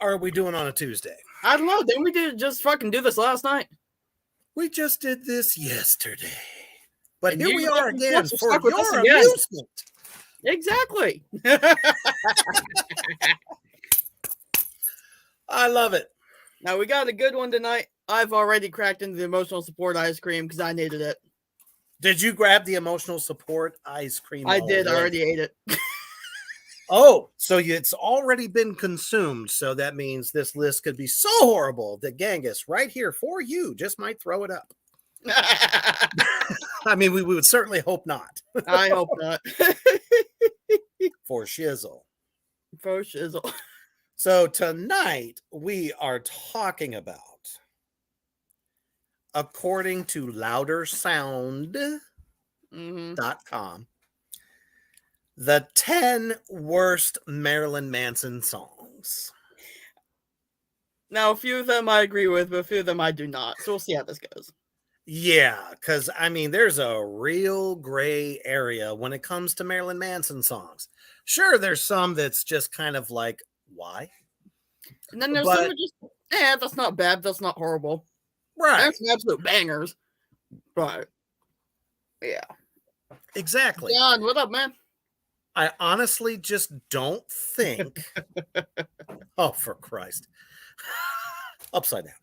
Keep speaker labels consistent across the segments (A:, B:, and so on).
A: are we doing on a Tuesday?
B: I don't know. Didn't we just fucking do this last night?
A: We just did this yesterday. But
B: And
A: here we are again for
B: stuck with us
A: your
B: again.
A: amusement.
B: Exactly.
A: I love it.
B: Now, we got a good one tonight. I've already cracked into the emotional support ice cream because I needed it.
A: Did you grab the emotional support ice cream?
B: I did. I already ate it.
A: Oh, so it's already been consumed. So that means this list could be so horrible that Gangis, right here for you, just might throw it up. I mean, we would certainly hope not.
B: I hope not.
A: For shizzle.
B: For shizzle.
A: So tonight we are talking about, according to loudersound.com, the 10 worst Marilyn Manson songs.
B: Now, a few of them I agree with, but a few of them I do not. So we'll see how this goes.
A: Yeah, because, I mean, there's a real gray area when it comes to Marilyn Manson songs. Sure, there's some that's just kind of like, why?
B: And then there's some that just, that's not bad. That's not horrible.
A: Right.
B: There's some absolute bangers. But, yeah.
A: Exactly.
B: John, what up, man?
A: I honestly just don't think. Oh, for Christ. Upside down.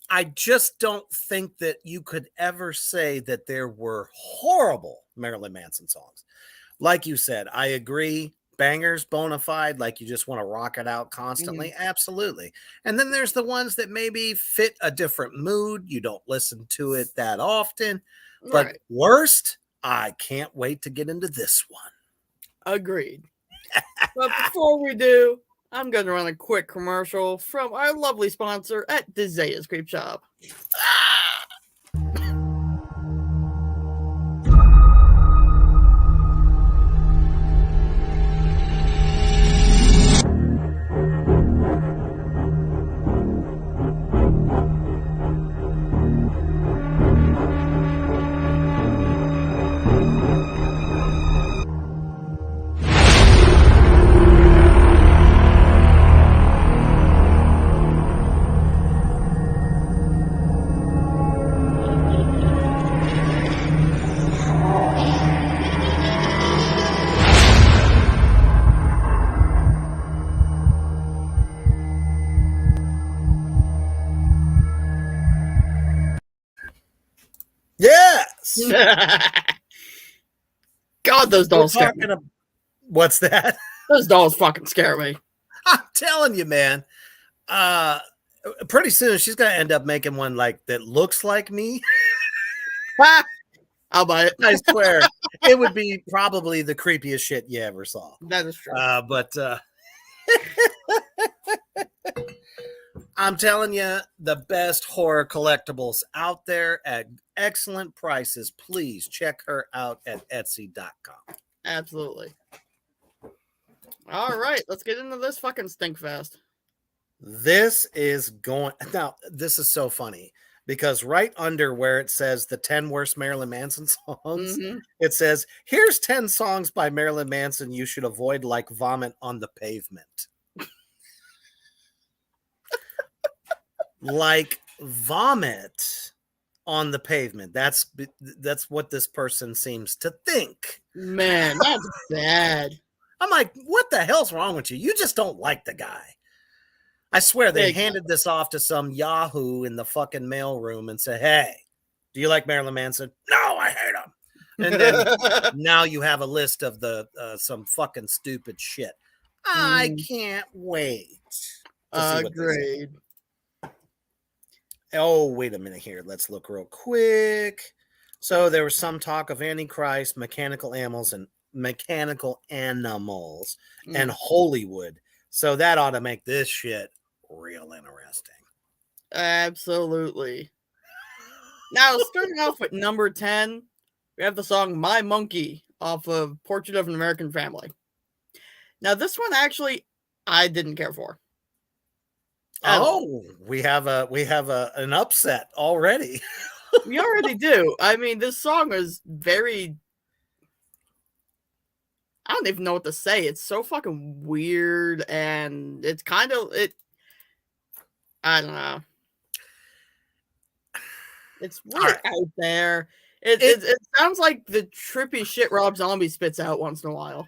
A: I just don't think that you could ever say that there were horrible Marilyn Manson songs. Like you said, I agree. Bangers, bona fide, like you just want to rock it out constantly. Absolutely. And then there's the ones that maybe fit a different mood. You don't listen to it that often. But worst, I can't wait to get into this one.
B: Agreed. But before we do, I'm going to run a quick commercial from our lovely sponsor at Dezaya's Creep Shop.
A: Yes.
B: God, those dolls scare me.
A: What's that?
B: Those dolls fucking scare me.
A: I'm telling you, man. Pretty soon she's gonna end up making one like that looks like me.
B: I'll buy it.
A: I swear, it would be probably the creepiest shit you ever saw.
B: That is true.
A: But I'm telling you, the best horror collectibles out there at excellent prices. Please check her out at Etsy.com.
B: Absolutely. All right, let's get into this fucking stinkfest.
A: This is going now. This is so funny because right under where it says the 10 worst Marilyn Manson songs, it says, here's 10 songs by Marilyn Manson you should avoid, like vomit on the pavement. Like vomit on the pavement. That's what this person seems to think.
B: Man, that's bad.
A: I'm like, what the hell's wrong with you? You just don't like the guy. I swear they handed this off to some Yahoo in the fucking mailroom and said, hey, do you like Marilyn Manson? No, I hate him. And then now you have a list of the some fucking stupid shit. I can't wait.
B: Agreed.
A: Oh, wait a minute here. Let's look real quick. So there was some talk of Antichrist, mechanical animals, and Hollywood. So that ought to make this shit real interesting.
B: Absolutely. Now, starting off with number 10, we have the song My Monkey off of Portrait of an American Family. Now, this one actually I didn't care for.
A: Oh, we have an upset already.
B: We already do. I mean, this song is very I don't even know what to say. It's so fucking weird, and it's kind of it. I don't know. It's really
A: right.
B: out there. It,
A: It
B: it it sounds like the trippy shit Rob Zombie spits out once in a while.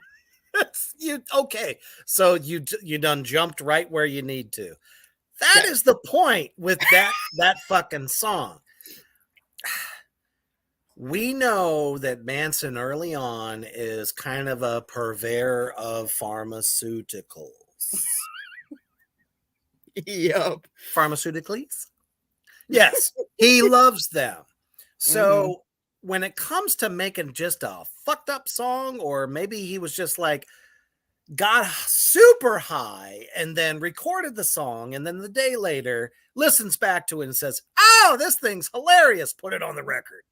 A: you okay? So you done jumped right where you need to. That
B: Okay.
A: is the point with that fucking song. We know that Manson early on is kind of a purveyor of pharmaceuticals.
B: Yup.
A: Pharmaceuticals? Yes, he loves them.
B: Mm-hmm.
A: So when it comes to making just a fucked up song, or maybe he was just like got super high and then recorded the song, and then the day later listens back to it and says, "Oh, this thing's hilarious. Put it on the record."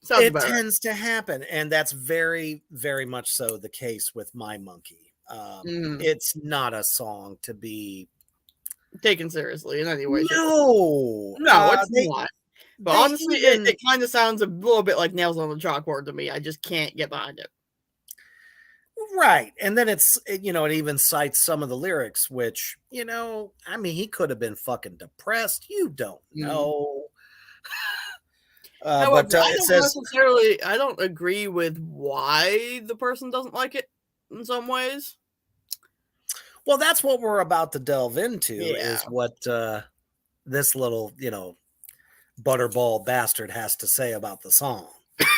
B: Sounds
A: It
B: about right.
A: tends to happen, and that's very, very much so the case with My Monkey.
B: Mm.
A: It's not a song to be
B: Taken seriously in any way, shape, or form.
A: no.
B: No, it's not. But
A: They
B: honestly,
A: even
B: it kind of sounds a little bit like nails on the chalkboard to me. I just can't get behind it.
A: right, and then it even cites some of the lyrics, which I mean, he could have been fucking depressed. You don't
B: Mm.
A: know.
B: However,
A: But
B: I
A: it
B: don't
A: says,
B: necessarily, I don't agree with why the person doesn't like it in some ways.
A: well, that's what we're about to delve into
B: Yeah.
A: is what this little, butterball bastard has to say about the song.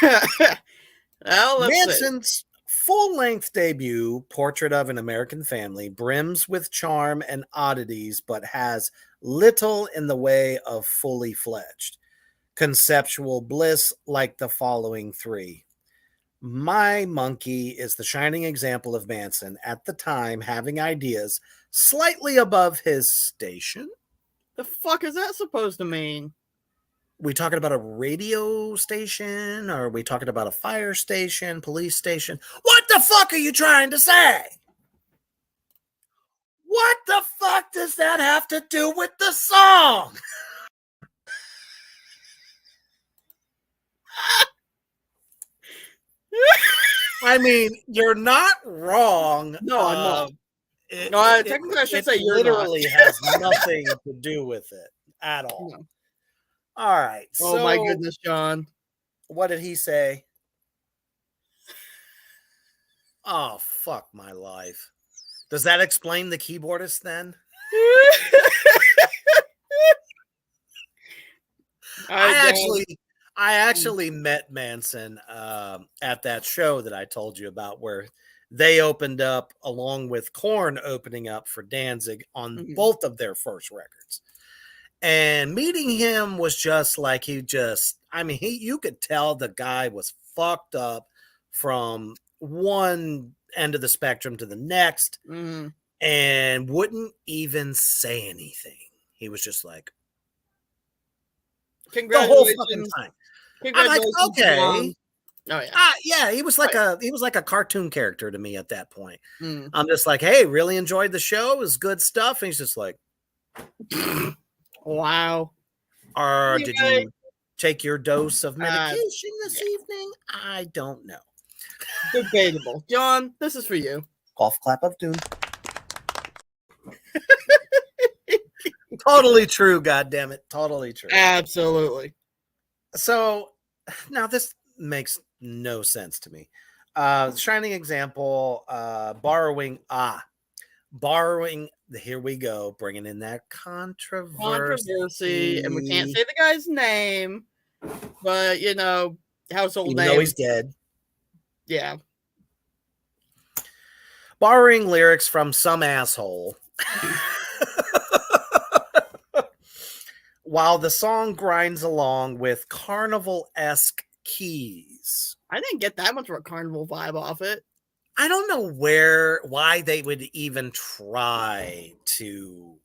B: Well, let's see.
A: Manson's full length debut, Portrait of an American Family, brims with charm and oddities, but has little in the way of fully fledged conceptual bliss like the following three. My Monkey is the shining example of Manson at the time having ideas slightly above his station.
B: The fuck is that supposed to mean?
A: We talking about a radio station? Or are we talking about a fire station, police station? What the fuck are you trying to say? What the fuck does that have to do with the song? I mean, you're not wrong.
B: No, I'm not.
A: It,
B: No,
A: it, it,
B: technically, I should
A: it
B: say you're not.
A: literally has nothing to do with it at all.
B: No.
A: All right.
B: Oh my
A: So,
B: goodness, John.
A: what did he say? Oh, fuck my life. Does that explain the keyboardist then? I actually I actually met Manson at that show that I told you about where they opened up along with Korn opening up for Danzig on
B: Mhm.
A: both of their first records. And meeting him was just like I mean, you could tell the guy was fucked up from one end of the spectrum to the next
B: Mhm.
A: and wouldn't even say anything. He was just like the whole fucking
B: Congratulations.
A: time. I'm like,
B: Congratulations,
A: okay.
B: John. Oh, yeah.
A: Yeah,
B: Right.
A: he was like a cartoon character to me at that point.
B: Mm.
A: I'm just like, hey, really enjoyed the show. It was good stuff. And he's just like,
B: Wow.
A: did
B: Anyway,
A: you take your dose of medication this
B: yeah,
A: evening? I don't know.
B: debatable. John, this is for you.
A: Golf clap of doom. Totally true, God damn it. Totally true.
B: Absolutely.
A: So now this makes no sense to me. Shining example, borrowing, here we go, bringing in that
B: Controversy, and we can't
A: controversy.
B: say the guy's name, but household
A: Even though
B: name.
A: he's dead.
B: Yeah.
A: Borrowing lyrics from some asshole. While the song grinds along with carnival-esque keys.
B: I didn't get that much of a carnival vibe off it.
A: I don't know why they would even try to,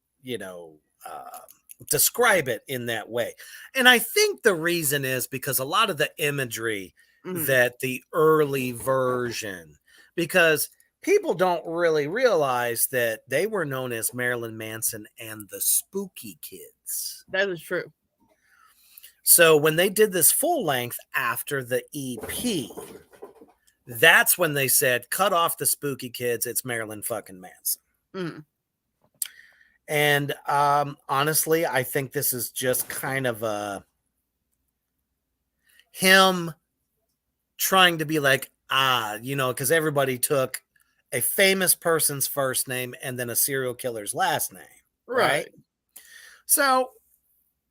A: describe it in that way. And I think the reason is because a lot of the imagery that the early version, because people don't really realize that they were known as Marilyn Manson and the Spooky Kids.
B: That is true.
A: So when they did this full length after the EP, That's when they said, cut off the spooky kids. It's Marilyn fucking Manson.
B: Mm.
A: And honestly, I think this is just kind of him trying to be like, because everybody took a famous person's first name and then a serial killer's last name. Right. So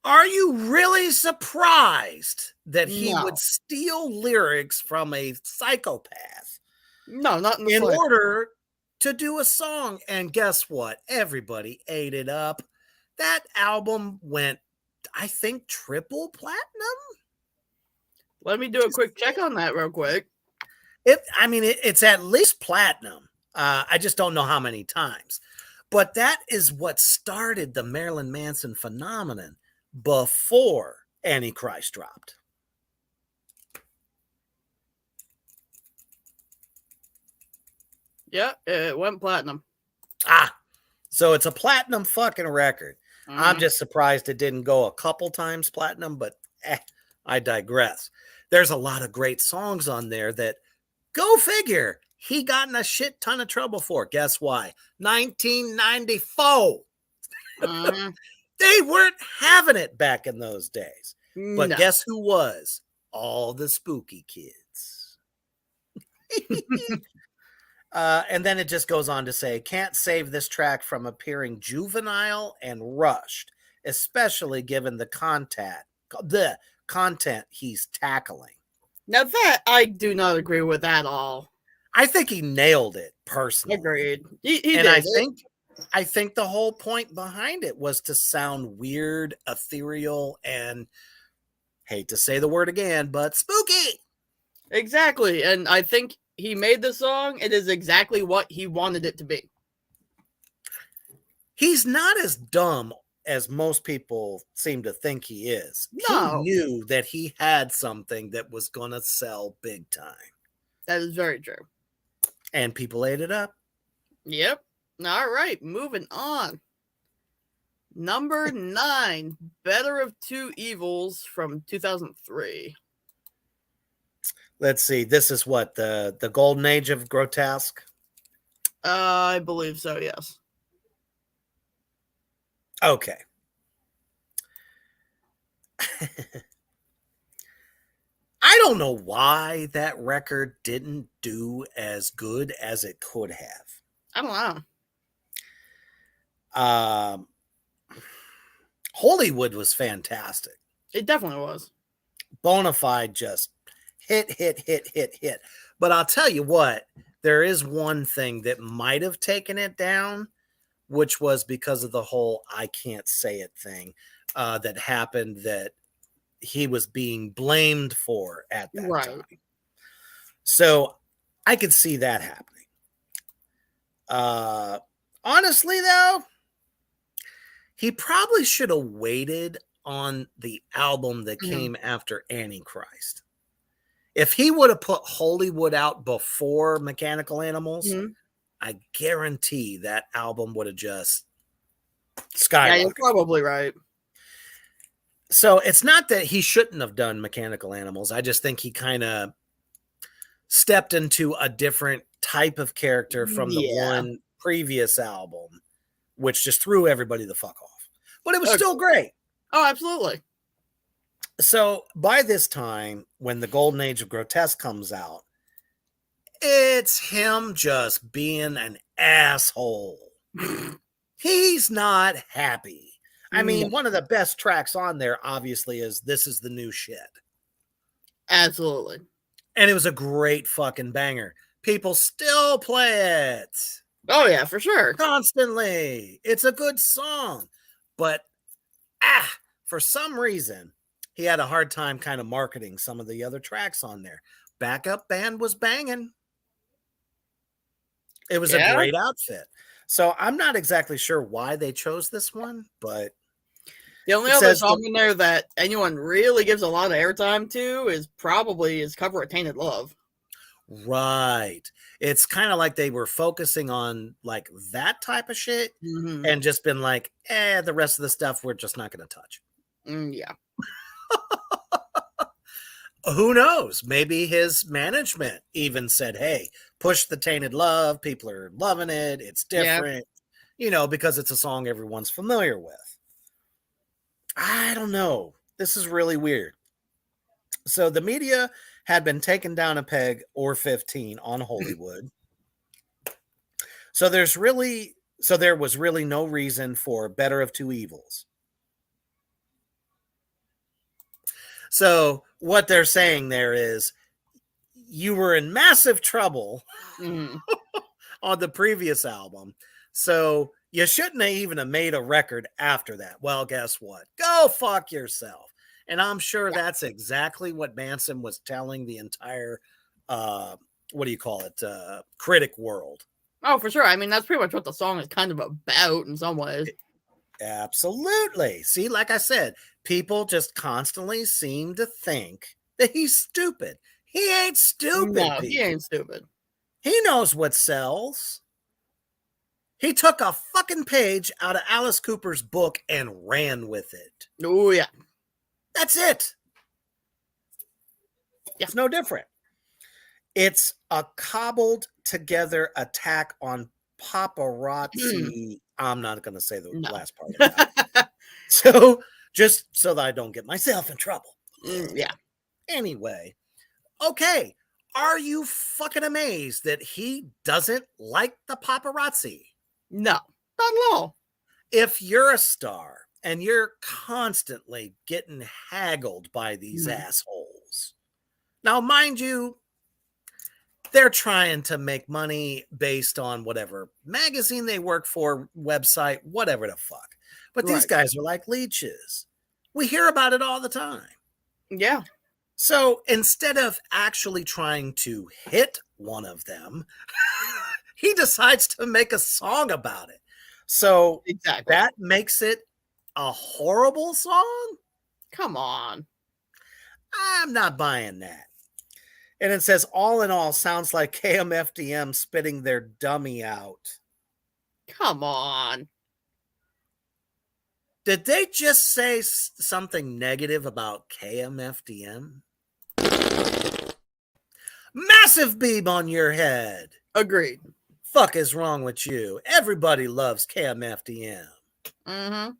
A: are you really surprised that he would steal lyrics from a psychopath?
B: No, not
A: in order to do a song. And guess what? Everybody ate it up. That album went, I think, triple platinum.
B: Let me do a quick check on that real quick.
A: It's at least platinum. I just don't know how many times. But that is what started the Marilyn Manson phenomenon before Antichrist dropped.
B: Yeah, it went platinum.
A: So it's a platinum fucking record. I'm just surprised it didn't go a couple times platinum, but I digress. There's a lot of great songs on there that, go figure, he got in a shit ton of trouble for. Guess why? 1994. They weren't having it back in those days. But guess who was? All the spooky kids. And then it just goes on to say, can't save this track from appearing juvenile and rushed, especially given the content he's tackling.
B: Now that I do not agree with at all.
A: I think he nailed it personally.
B: Agreed.
A: I think the whole point behind it was to sound weird, ethereal, and hate to say the word again, but spooky.
B: Exactly. And I think he made the song. It is exactly what he wanted it to be.
A: He's not as dumb as most people seem to think he is.
B: No.
A: He knew that he had something that was going to sell big time.
B: That is very true.
A: And people ate it up.
B: Yep. All right, moving on. Number 9, Better of Two Evils from 2003.
A: Let's see. This is what, the golden age of grotesque?
B: I believe so, yes.
A: Okay. I don't know why that record didn't do as good as it could have.
B: I don't know.
A: Hollywood was fantastic.
B: It definitely was.
A: Bonafide just hit. But I'll tell you what, there is one thing that might have taken it down, which was because of the whole I can't say it thing that happened that he was being blamed for at that time. So I could see that happening. Honestly, though, he probably should have waited on the album that came after Antichrist. If he would have put Hollywood out before Mechanical Animals, I guarantee that album would have just skyrocketed.
B: Yeah, you're probably right.
A: So it's not that he shouldn't have done Mechanical Animals. I just think he kind of stepped into a different type of character from the one previous album, which just threw everybody the fuck off. But it was still great.
B: Oh, absolutely.
A: So by this time, when the Golden Age of Grotesque comes out, it's him just being an asshole. He's not happy. I mean, one of the best tracks on there, obviously, is This Is the New Shit.
B: Absolutely.
A: And it was a great fucking banger. People still play it.
B: Oh, yeah, for sure.
A: Constantly. It's a good song. But, for some reason, he had a hard time kind of marketing some of the other tracks on there. Backup Band was banging. It was a great outfit. So I'm not exactly sure why they chose this one, but
B: the only other song in there that anyone really gives a lot of airtime to is probably his cover of Tainted Love.
A: Right. It's kind of like they were focusing on like that type of shit and just been like, the rest of the stuff we're just not going to touch.
B: Yeah.
A: Who knows? Maybe his management even said, hey, push the Tainted Love. People are loving it. It's
B: Yeah.
A: different, because it's a song everyone's familiar with. I don't know. This is really weird. So the media had been taken down a peg or 15 on Hollywood. So there was really no reason for Better of Two Evils. So what they're saying there is you were in massive trouble on the previous album. So you shouldn't have even have made a record after that. Well, guess what? Go fuck yourself. And I'm sure that's exactly what Manson was telling the entire, critic world.
B: Oh, for sure. I mean, that's pretty much what the song is kind of about in some ways.
A: Absolutely. See, like I said, people just constantly seem to think that he's stupid. He ain't stupid.
B: No, he ain't stupid.
A: He knows what sells. He took a fucking page out of Alice Cooper's book and ran with it.
B: Oh, yeah.
A: That's it.
B: Yeah.
A: It's no different. It's a cobbled together attack on paparazzi. I'm not going to say the last part of that. So, just so that I don't get myself in trouble.
B: Yeah.
A: Anyway, okay. Are you fucking amazed that he doesn't like the paparazzi?
B: No, not at all.
A: If you're a star and you're constantly getting haggled by these assholes. Now, mind you, they're trying to make money based on whatever magazine they work for, website, whatever the fuck. But these guys are like leeches. We hear about it all the time.
B: Yeah.
A: So instead of actually trying to hit one of them, he decides to make a song about it. So that makes it a horrible song?
B: Come on.
A: I'm not buying that. And it says, all in all, sounds like KMFDM spitting their dummy out.
B: Come on.
A: Did they just say something negative about KMFDM? Massive beam on your head.
B: Agreed.
A: Fuck is wrong with you? Everybody loves KMFDM.
B: Mm-hmm.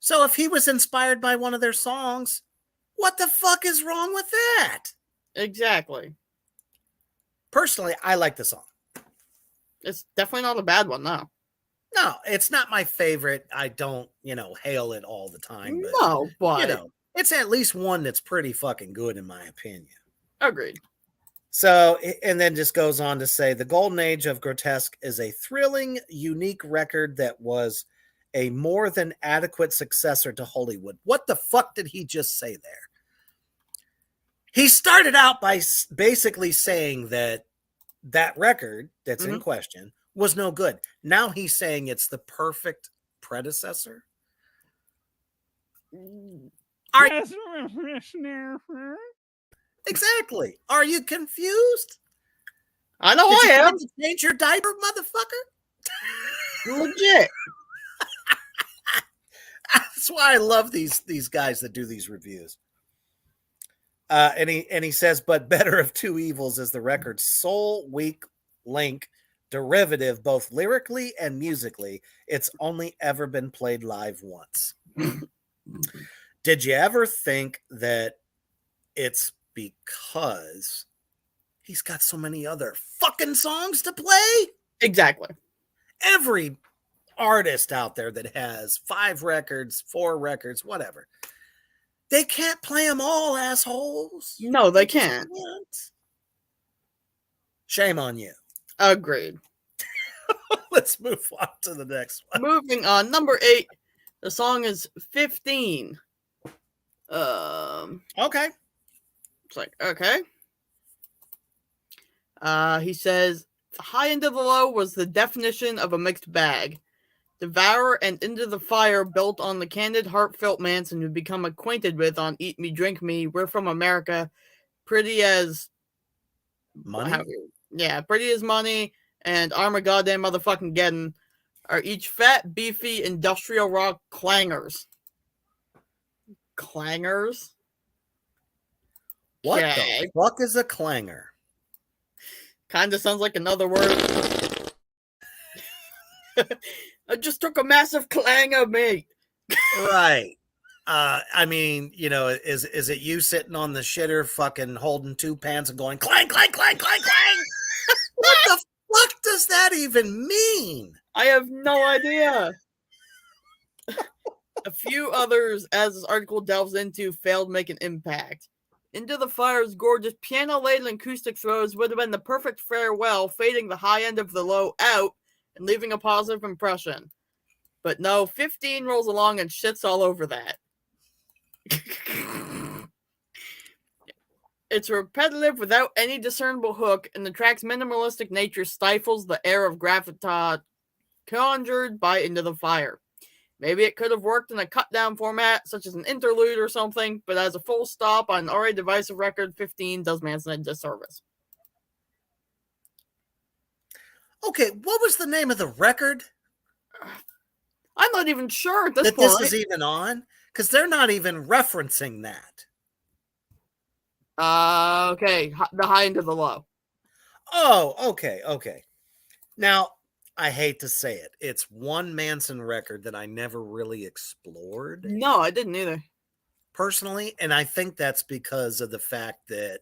A: So if he was inspired by one of their songs, what the fuck is wrong with that?
B: Exactly.
A: Personally, I like the song.
B: It's definitely not a bad one, no.
A: No, it's not my favorite. I don't, hail it all the time. But,
B: no, but
A: it's at least one that's pretty fucking good in my opinion.
B: Agreed.
A: So, and then just goes on to say, the golden age of grotesque is a thrilling, unique record that was a more than adequate successor to Hollywood. What the fuck did he just say there? He started out by basically saying that record that's in question was no good. Now he's saying it's the perfect predecessor. Exactly. Are you confused?
B: I know I am.
A: Change your diaper, motherfucker.
B: Legit.
A: That's why I love these guys that do these reviews. And he says, but Better of Two Evils is the record's sole weak link derivative, both lyrically and musically. It's only ever been played live once. Did you ever think that it's because he's got so many other fucking songs to play?
B: Exactly.
A: Every artist out there that has 5 records, 4 records, whatever, they can't play them all, assholes.
B: No, they can't.
A: Shame on you.
B: Agreed.
A: Let's move on to the next one.
B: Moving on. Number 8. The song is 15.
A: Okay.
B: It's like, okay. He says, High Into the Low was the definition of a mixed bag. Devour and Into the Fire built on the candid, heartfelt Manson we've become acquainted with on Eat Me, Drink Me, We're From America, Pretty as...
A: Money?
B: Pretty as Money, and Armageddon Motherfucking Geddon are each fat, beefy, industrial rock clangers. Clangers?
A: What the
B: Okay.
A: fuck is a clanger?
B: Kind of sounds like another word. I just took a massive clang of me.
A: Right. I mean, is it you sitting on the shitter fucking holding two pans and going clang, clang, clang, clang, clang? What the fuck does that even mean?
B: I have no idea. A few others, as this article delves into, failed to make an impact. Into the Fire's gorgeous piano-laden acoustic throws would have been the perfect farewell, fading the high end of the low out and leaving a positive impression. But no, 15 rolls along and shits all over that. It's repetitive without any discernible hook, and the track's minimalistic nature stifles the air of gravitas conjured by Into the Fire. Maybe it could have worked in a cut-down format, such as an interlude or something, but as a full stop on an already divisive record, 15 does Manson a disservice.
A: Okay, what was the name of the record?
B: I'm not even sure at this
A: that
B: point.
A: This is even on? Because they're not even referencing that.
B: Okay, the high end of the low.
A: Oh, okay. Now, I hate to say it. It's one Manson record that I never really explored.
B: No, I didn't either.
A: Personally, and I think that's because of the fact that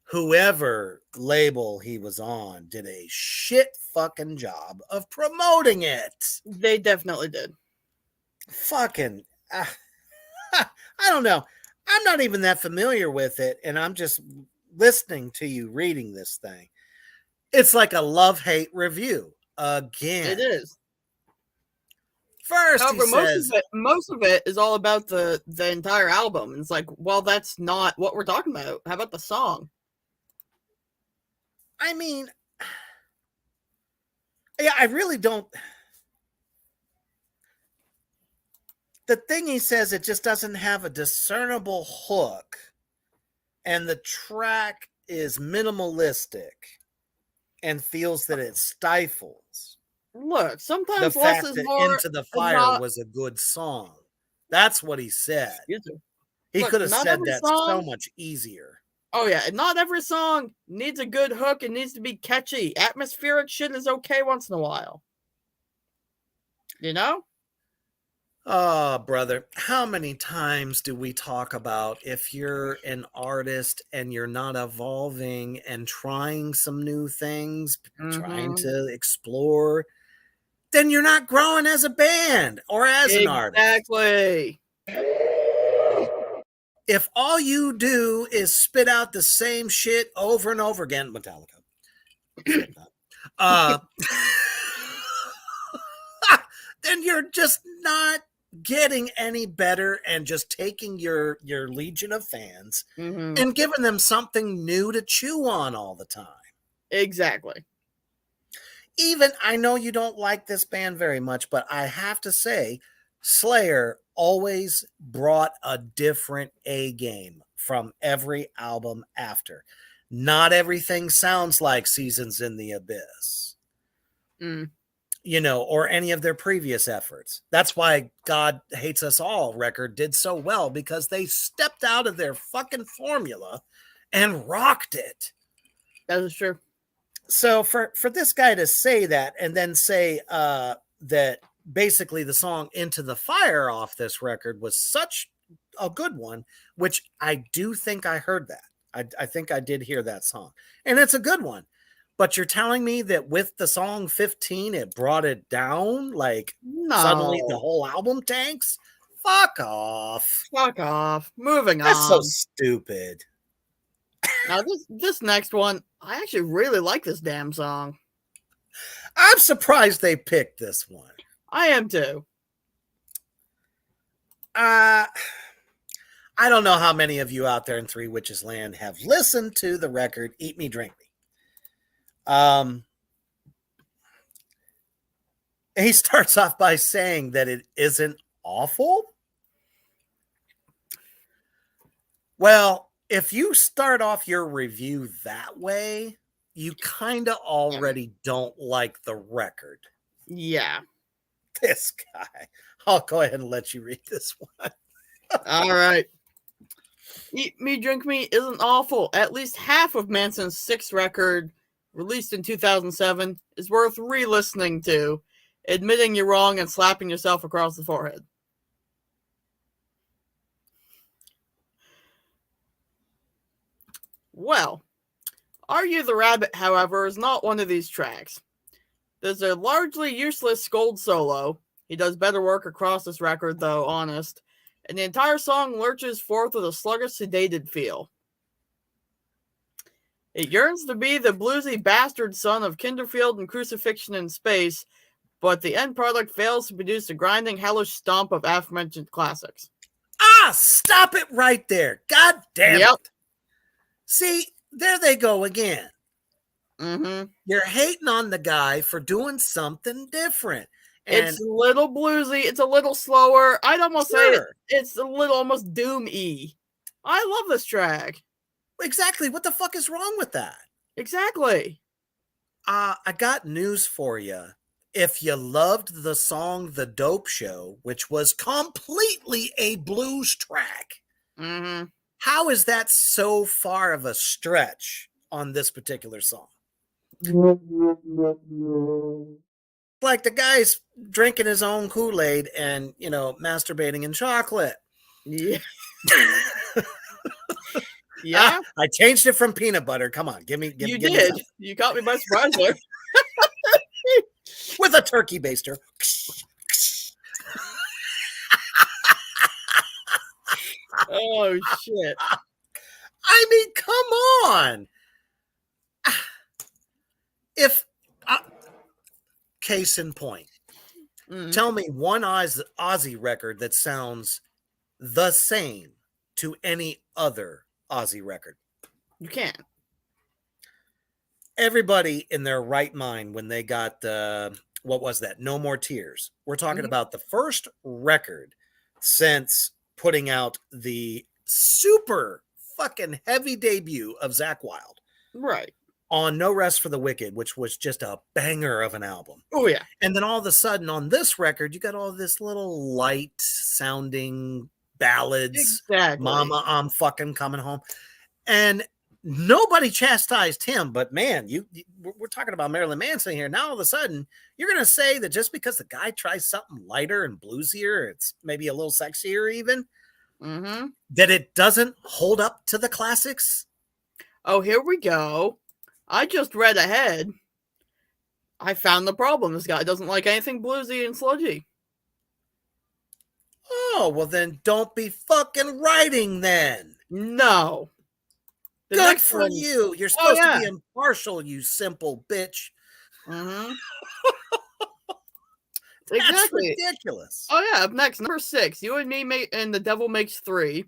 A: whoever label he was on did a shit fucking job of promoting it.
B: They definitely did.
A: Fucking, I don't know. I'm not even that familiar with it, and I'm just listening to you reading this thing. It's like a love-hate review again.
B: It is.
A: First,
B: however,
A: he says,
B: most of it is all about the entire album. It's like, well, that's not what we're talking about. How about the song?
A: I mean, yeah, I really don't. The thing he says, it just doesn't have a discernible hook, and the track is minimalistic and feels that it stifles.
B: Look,
A: The
B: sometimes less
A: fact
B: is
A: that
B: more.
A: Into the Fire was a good song. That's what he said. He
B: Look,
A: could have
B: not
A: said
B: every
A: that
B: song-
A: so much easier.
B: Oh yeah, not every song needs a good hook. It needs to be catchy. Atmospheric shit is okay once in a while. You know?
A: Oh, brother, how many times do we talk about if you're an artist and you're not evolving and trying some new things, trying to explore, then you're not growing as a band or as an artist.
B: Exactly.
A: If all you do is spit out the same shit over and over again, Metallica, then you're just not getting any better and just taking your legion of fans and giving them something new to chew on all the time.
B: Exactly.
A: Even, I know you don't like this band very much, but I have to say, Slayer always brought a different A game from every album after. Not everything sounds like Seasons in the Abyss. Or any of their previous efforts. That's why God Hates Us All record did so well, because they stepped out of their fucking formula and rocked it.
B: That is true.
A: So for this guy to say that and then say that basically the song Into the Fire off this record was such a good one, which I do think I heard that. I think I did hear that song. And it's a good one. But you're telling me that with the song 15, it brought it down? Like, suddenly the whole album tanks? Fuck off.
B: Fuck off. Moving on.
A: That's so stupid.
B: Now, this next one, I actually really like this damn song.
A: I'm surprised they picked this one.
B: I am too.
A: I don't know how many of you out there in Three Witches Land have listened to the record Eat Me, Drink Me. He starts off by saying that it isn't awful. Well, if you start off your review that way, you kind of already don't like the record.
B: Yeah.
A: This guy. I'll go ahead and let you read this one.
B: All right. Eat Me, Drink Me isn't awful. At least half of Manson's sixth record, released in 2007, is worth re-listening to, admitting you're wrong and slapping yourself across the forehead. Well, Are You the Rabbit, however, is not one of these tracks. There's a largely useless scold solo. He does better work across this record, though, honest. And the entire song lurches forth with a sluggish, sedated feel. It yearns to be the bluesy bastard son of Kinderfield and Crucifixion in Space, but the end product fails to produce a grinding, hellish stomp of aforementioned classics.
A: Stop it right there. God damn
B: Yep.
A: it. See, there they go again.
B: Mm-hmm.
A: You're hating on the guy for doing something different. And
B: It's a little bluesy. It's a little slower. I'd almost say
A: sure,
B: it's a little almost doom-y. I love this track.
A: exactly. What the fuck is wrong with that?
B: Exactly.
A: I got news for you. If you loved the song The Dope Show, which was completely a blues track,
B: Mm-hmm.
A: how is that so far of a stretch on this particular song? Like the guy's drinking his own Kool-Aid and, masturbating in chocolate.
B: Yeah. Yeah.
A: I changed it from peanut butter. Come on, give me.
B: You
A: give me
B: did.
A: something.
B: You caught me by surprise there.
A: With a turkey baster.
B: Oh, shit.
A: I mean, come on. If case in point, tell me one Aussie record that sounds the same to any other Aussie record.
B: You can't.
A: Everybody in their right mind when they got what was that? No More Tears. We're talking about the first record since putting out the super fucking heavy debut of Zakk Wylde.
B: Right.
A: On No Rest for the Wicked, which was just a banger of an album.
B: Oh, yeah.
A: And then all of a sudden on this record, you got all this little light sounding ballads.
B: Exactly.
A: Mama, I'm fucking coming home. And nobody chastised him, but man, we're talking about Marilyn Manson here. Now all of a sudden, you're going to say that just because the guy tries something lighter and bluesier, it's maybe a little sexier even, that it doesn't hold up to the classics?
B: Oh, here we go. I just read ahead. I found the problem. This guy doesn't like anything bluesy and sludgy.
A: Oh, well then don't be fucking writing then.
B: No.
A: Good for you. You're supposed to be impartial, you simple bitch. That's
B: Exactly.
A: ridiculous.
B: Oh, yeah. Up next, number 6. You and Me and the Devil Makes 3.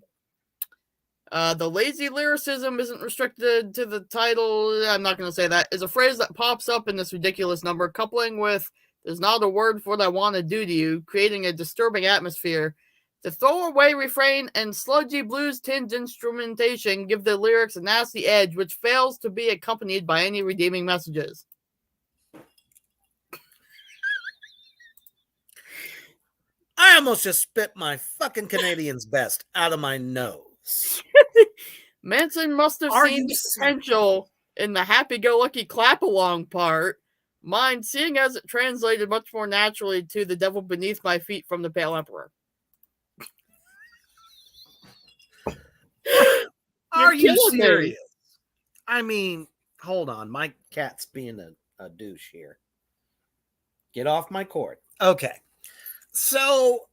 B: The lazy lyricism isn't restricted to the title. I'm not going to say that. Is a phrase that pops up in this ridiculous number, coupling with "there's not a word for what I want to do to you," creating a disturbing atmosphere. The throwaway refrain and sludgy blues-tinged instrumentation give the lyrics a nasty edge, which fails to be accompanied by any redeeming messages.
A: I almost just spit my fucking Canadian's best out of my nose.
B: Manson must have seen the potential in the happy-go-lucky clap-along part, mine seeing as it translated much more naturally to "The Devil Beneath My Feet" from the Pale Emperor.
A: Are you serious? I mean, hold on. My cat's being a douche here. Get off my cord. Okay. So,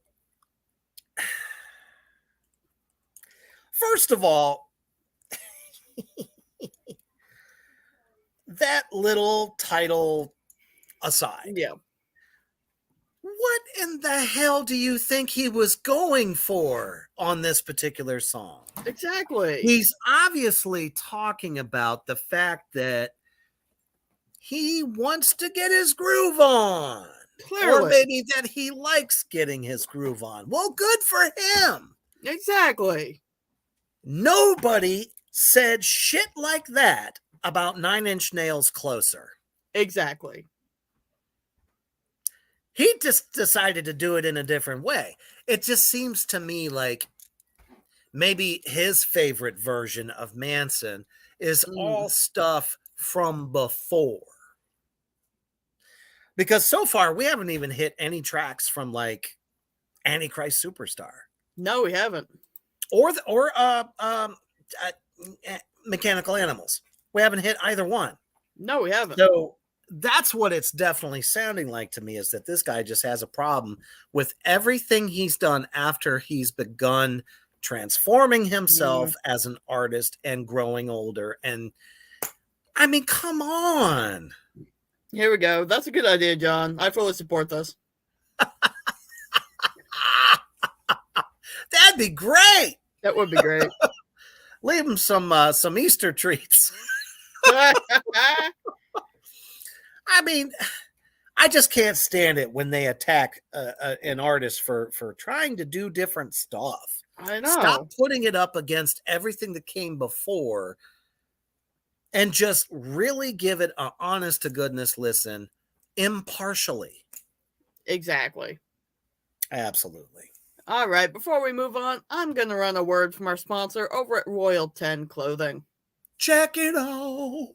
A: first of all, that little title aside.
B: Yeah.
A: What in the hell do you think he was going for on this particular song?
B: Exactly.
A: He's obviously talking about the fact that he wants to get his groove on.
B: Clearly.
A: Or maybe that he likes getting his groove on. Well, good for him.
B: Exactly.
A: Nobody said shit like that about 9 Inch Nails Closer.
B: Exactly.
A: He just decided to do it in a different way. It just seems to me like maybe his favorite version of Manson is all stuff from before. Because so far we haven't even hit any tracks from like Antichrist Superstar.
B: No, we haven't.
A: Or Mechanical Animals. We haven't hit either one.
B: No, we haven't.
A: So that's what it's definitely sounding like to me, is that this guy just has a problem with everything he's done after he's begun transforming himself as an artist and growing older. And I mean, come on.
B: Here we go. That's a good idea, John. I fully support this.
A: That'd be great.
B: That would be great.
A: Leave him some Easter treats. I mean, I just can't stand it when they attack an artist for trying to do different stuff.
B: I know.
A: Stop putting it up against everything that came before and just really give it an honest to goodness listen impartially.
B: Exactly.
A: Absolutely.
B: All right. Before we move on, I'm going to run a word from our sponsor over at Royal 10 Clothing.
A: Check it out.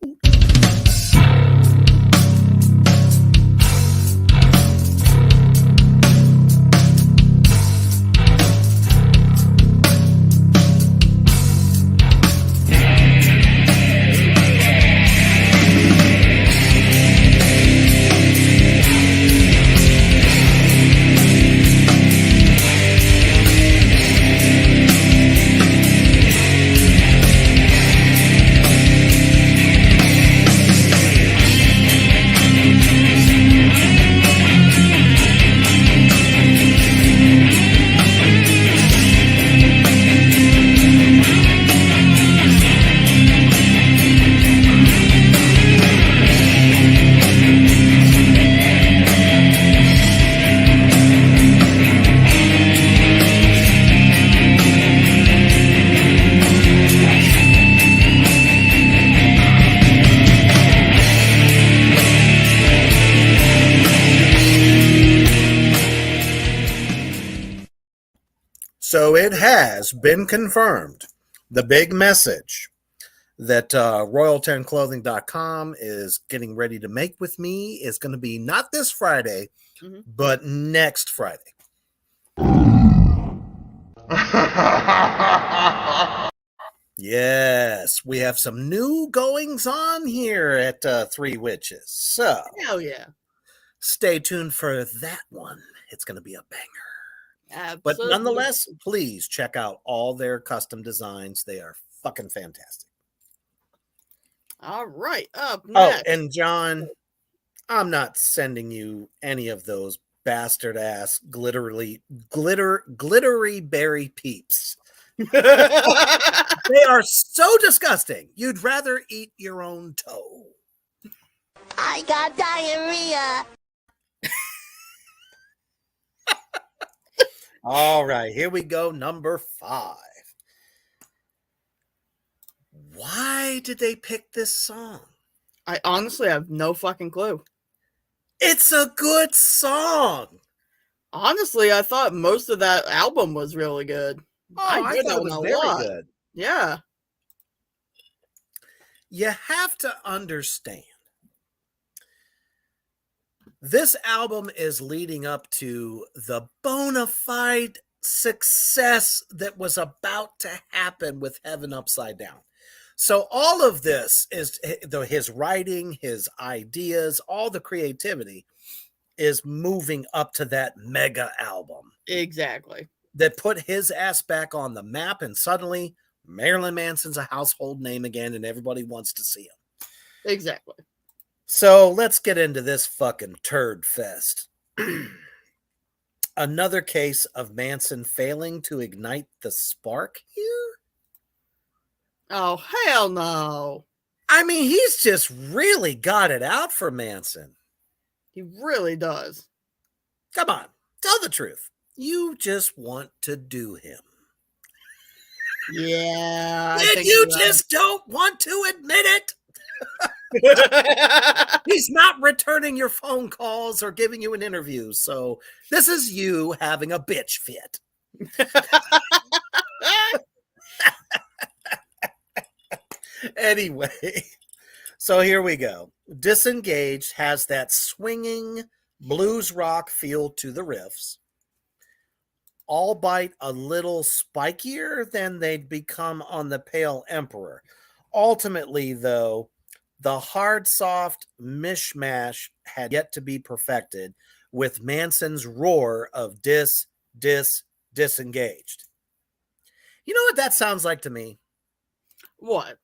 A: So it has been confirmed. The big message that Royal10Clothing.com is getting ready to make with me is going to be not this Friday, but next Friday. Yes, we have some new goings on here at Three Witches. So,
B: hell yeah.
A: Stay tuned for that one. It's going to be a banger.
B: Absolutely.
A: But nonetheless, please check out all their custom designs. They are fucking fantastic.
B: All right, up next.
A: Oh, and John, I'm not sending you any of those bastard ass glittery berry peeps. They are so disgusting. You'd rather eat your own toe.
C: I got diarrhea.
A: All right, here we go. Number 5. Why did they pick this song?
B: I honestly have no fucking clue.
A: It's a good song.
B: Honestly, I thought most of that album was really good.
A: Oh, I thought it was very good.
B: Yeah.
A: You have to understand. This album is leading up to the bona fide success that was about to happen with Heaven Upside Down. So all of this is his writing, his ideas, all the creativity is moving up to that mega album.
B: Exactly.
A: That put his ass back on the map, and suddenly Marilyn Manson's a household name again and everybody wants to see him.
B: Exactly.
A: So let's get into this fucking turd fest. Another case of Manson failing to ignite the spark here?
B: Oh, hell no.
A: I mean, he's just really got it out for Manson.
B: He really does.
A: Come on, tell the truth. You just want to do him.
B: Yeah.
A: And you just don't want to admit it. He's not returning your phone calls or giving you an interview. So this is you having a bitch fit. Anyway, so here we go. Disengaged has that swinging blues rock feel to the riffs, albeit a little spikier than they'd become on the Pale Emperor. Ultimately, though, the hard soft mishmash had yet to be perfected with Manson's roar of disengaged. You know what that sounds like to me?
B: What?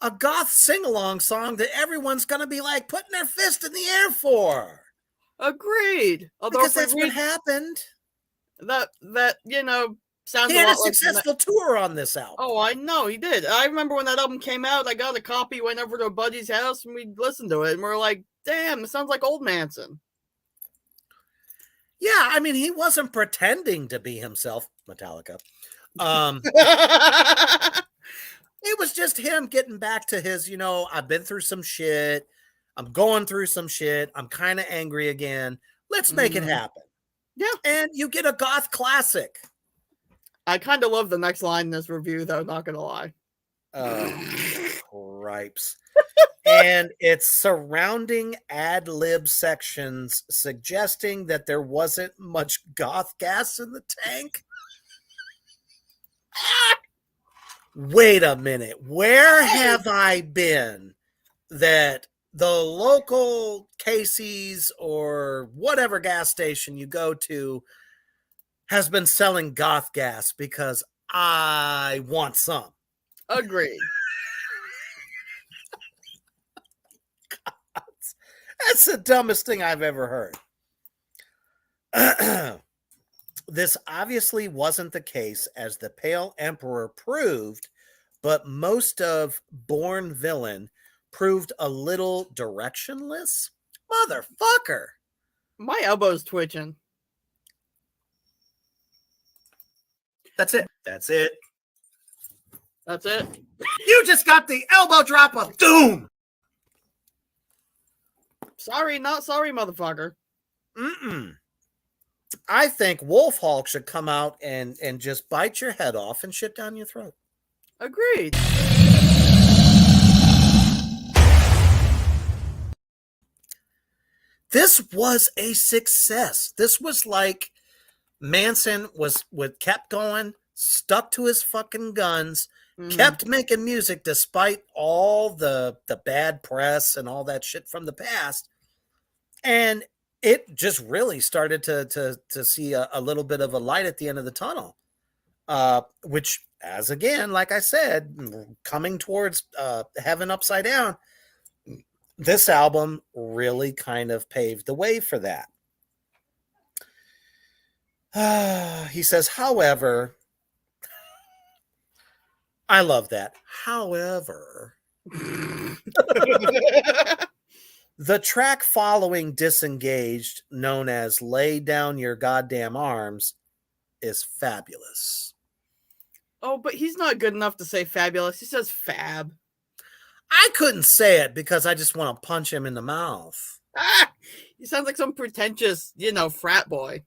A: A goth sing-along song that everyone's going to be like putting their fist in the air for.
B: Agreed. Although
A: Because that's what happened.
B: That sounds
A: He
B: a
A: had
B: lot
A: a
B: like
A: successful tour on this album.
B: Oh, I know he did. I remember when that album came out, I got a copy, went over to a buddy's house, and we listened to it, and we're like, damn, it sounds like old Manson.
A: Yeah, I mean, he wasn't pretending to be himself, Metallica. It was just him getting back to his, I've been through some shit. I'm going through some shit. I'm kind of angry again. Let's make it happen.
B: Yeah.
A: And you get a goth classic.
B: I kind of love the next line in this review, though, not going to lie.
A: Cripes. And its surrounding ad-lib sections suggesting that there wasn't much goth gas in the tank. Wait a minute. Where have I been that the local Casey's or whatever gas station you go to has been selling goth gas? Because I want some.
B: Agreed.
A: That's the dumbest thing I've ever heard. This obviously wasn't the case, as the Pale Emperor proved, but most of Born Villain proved a little directionless. Motherfucker.
B: My elbow's twitching.
A: That's it. That's it.
B: That's it.
A: You just got the elbow drop of doom.
B: Sorry, not sorry, motherfucker.
A: I think Wolfhawk should come out and just bite your head off and shit down your throat.
B: Agreed.
A: This was a success. This was like Manson kept going, stuck to his fucking guns, kept making music despite all the bad press and all that shit from the past. And it just really started to see a little bit of a light at the end of the tunnel, which, as again, like I said, coming towards Heaven Upside Down, this album really kind of paved the way for that. He says, however, I love that. However, the track following Disengaged, known as Lay Down Your Goddamn Arms, is fabulous.
B: Oh, but he's not good enough to say fabulous. He says fab.
A: I couldn't say it because I just want to punch him in the mouth.
B: He sounds like some pretentious, frat boy.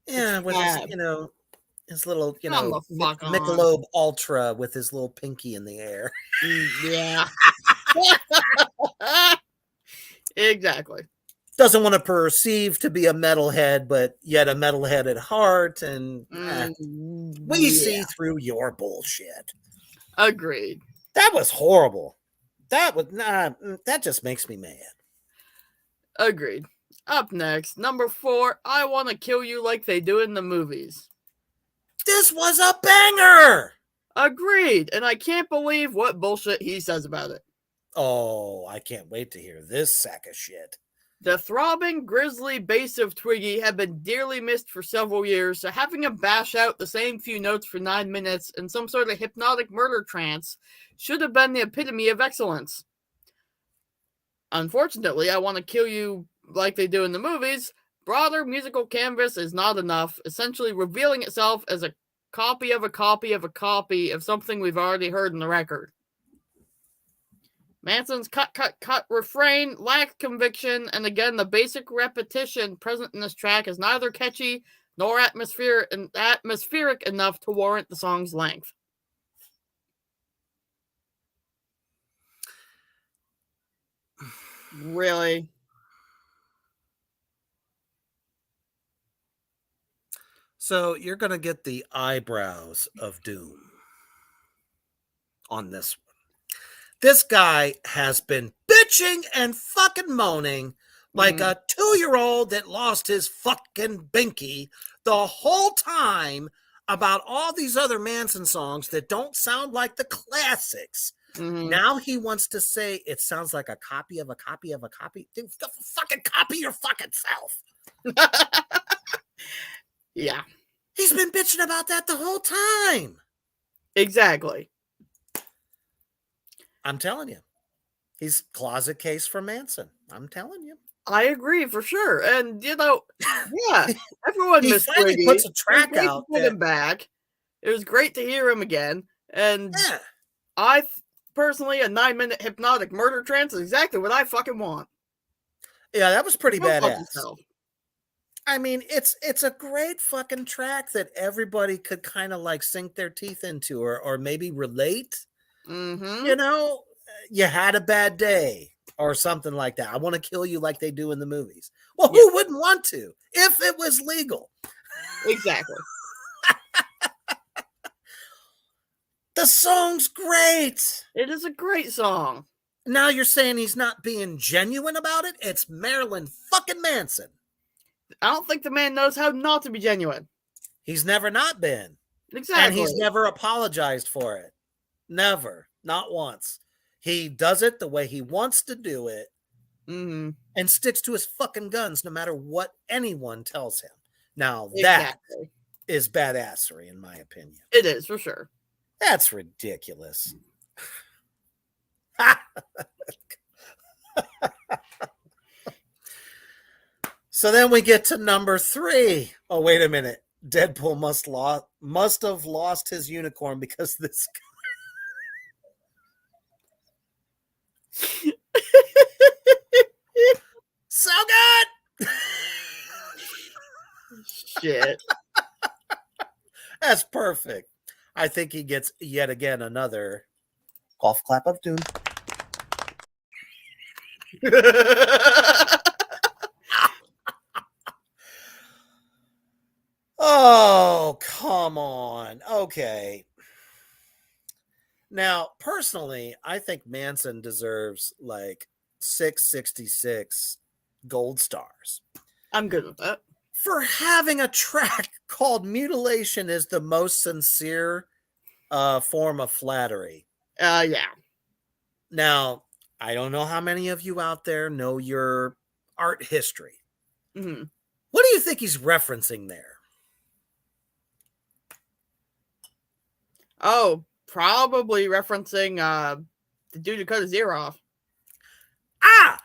A: Yeah, with his, his little, Michelob Ultra with his little pinky in the air.
B: Yeah. Exactly.
A: Doesn't want to perceive to be a metalhead, but yet a metalhead at heart, and we see through your bullshit.
B: Agreed.
A: That was horrible. That just makes me mad.
B: Agreed. Up next, number 4, I Want to Kill You Like They Do in the Movies.
A: This was a banger!
B: Agreed, and I can't believe what bullshit he says about it.
A: Oh, I can't wait to hear this sack of shit.
B: The throbbing, grisly bass of Twiggy had been dearly missed for several years, so having him bash out the same few notes for 9 minutes in some sort of hypnotic murder trance should have been the epitome of excellence. Unfortunately, I Want to Kill You Like They Do in the Movies, broader musical canvas is not enough, essentially revealing itself as a copy of a copy of a copy of something we've already heard in the record. Manson's cut, cut, cut refrain lacked conviction, and again, the basic repetition present in this track is neither catchy nor atmospheric enough to warrant the song's length. Really?
A: So you're going to get the eyebrows of doom on this one. This guy has been bitching and fucking moaning like a 2-year-old that lost his fucking binky the whole time about all these other Manson songs that don't sound like the classics. Now he wants to say it sounds like a copy of a copy of a copy. Dude, fucking copy your fucking self.
B: Yeah.
A: He's been bitching about that the whole time.
B: Exactly.
A: I'm telling you. He's closet case for Manson. I'm telling you.
B: I agree for sure. And yeah, everyone
A: He
B: missed
A: finally
B: Twiggy.
A: puts a
B: It was
A: track
B: great
A: out
B: to get him back. It was great to hear him again. And
A: yeah.
B: I personally, a 9-minute hypnotic murder trance is exactly what I fucking want.
A: Yeah, that was pretty
B: Go fuck
A: badass.
B: yourself.
A: I mean, it's a great fucking track that everybody could kind of like sink their teeth into or maybe relate. You know, you had a bad day or something like that. I want to kill you like they do in the movies. Well, who wouldn't want to if it was legal?
B: Exactly.
A: The song's great.
B: It is a great song.
A: Now you're saying he's not being genuine about it? It's Marilyn fucking Manson.
B: I don't think the man knows how not to be genuine.
A: He's never not been.
B: Exactly.
A: And he's never apologized for it. Never. Not once. He does it the way he wants to do it and sticks to his fucking guns no matter what anyone tells him. Now, that is badassery, in my opinion.
B: It is, for sure.
A: That's ridiculous. So then we get to number 3. Oh, wait a minute. Deadpool must have lost his unicorn because this guy. So good.
B: Shit.
A: That's perfect. I think he gets yet again another golf clap of doom. Oh, come on. Okay. Now, personally, I think Manson deserves like 666 gold stars.
B: I'm good with that.
A: For having a track called Mutilation is the most sincere form of flattery.
B: Yeah.
A: Now, I don't know how many of you out there know your art history. What do you think he's referencing there?
B: Oh, probably referencing the dude who cut his ear off.
A: Ah!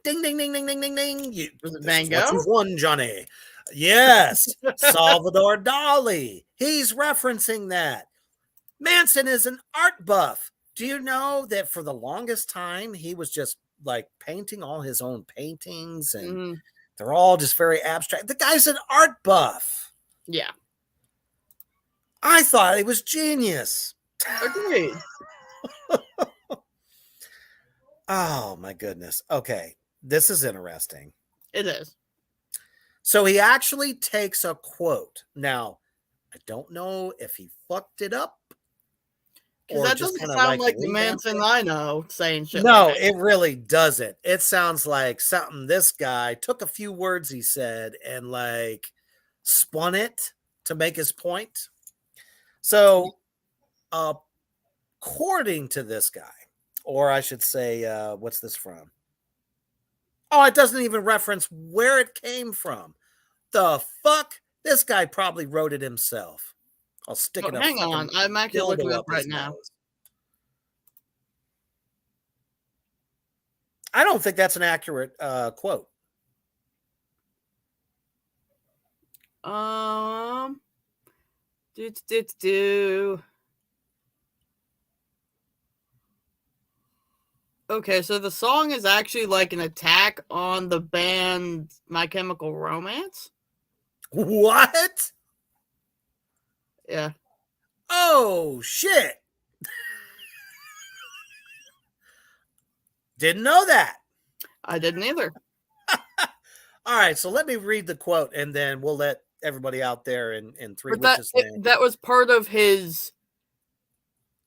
A: Ding, ding, ding, ding, ding, ding, ding.
B: Was it Van Gogh?
A: What you've won, Johnny. Yes. Salvador Dali. He's referencing that. Manson is an art buff. Do you know that for the longest time, he was just like painting all his own paintings and they're all just very abstract. The guy's an art buff.
B: Yeah.
A: I thought he was genius.
B: Agreed.
A: Oh, my goodness. Okay. This is interesting.
B: It is.
A: So he actually takes a quote. Now, I don't know if he fucked it up.
B: Because that doesn't sound like the Manson I know saying shit.
A: No,
B: like that.
A: it really doesn't. It sounds like something this guy took a few words he said and like spun it to make his point. So, according to this guy, or I should say, what's this from? Oh, it doesn't even reference where it came from. The fuck? This guy probably wrote it himself. I'll stick it up.
B: Hang on. I'm actually looking it up right now.
A: I don't think that's an accurate quote.
B: Okay, so the song is actually like an attack on the band My Chemical Romance.
A: What?
B: Yeah.
A: Oh, shit. Didn't know that.
B: I didn't either.
A: All right, so let me read the quote, and then we'll let everybody out there in Three
B: But
A: Witches Land.
B: that was part of his,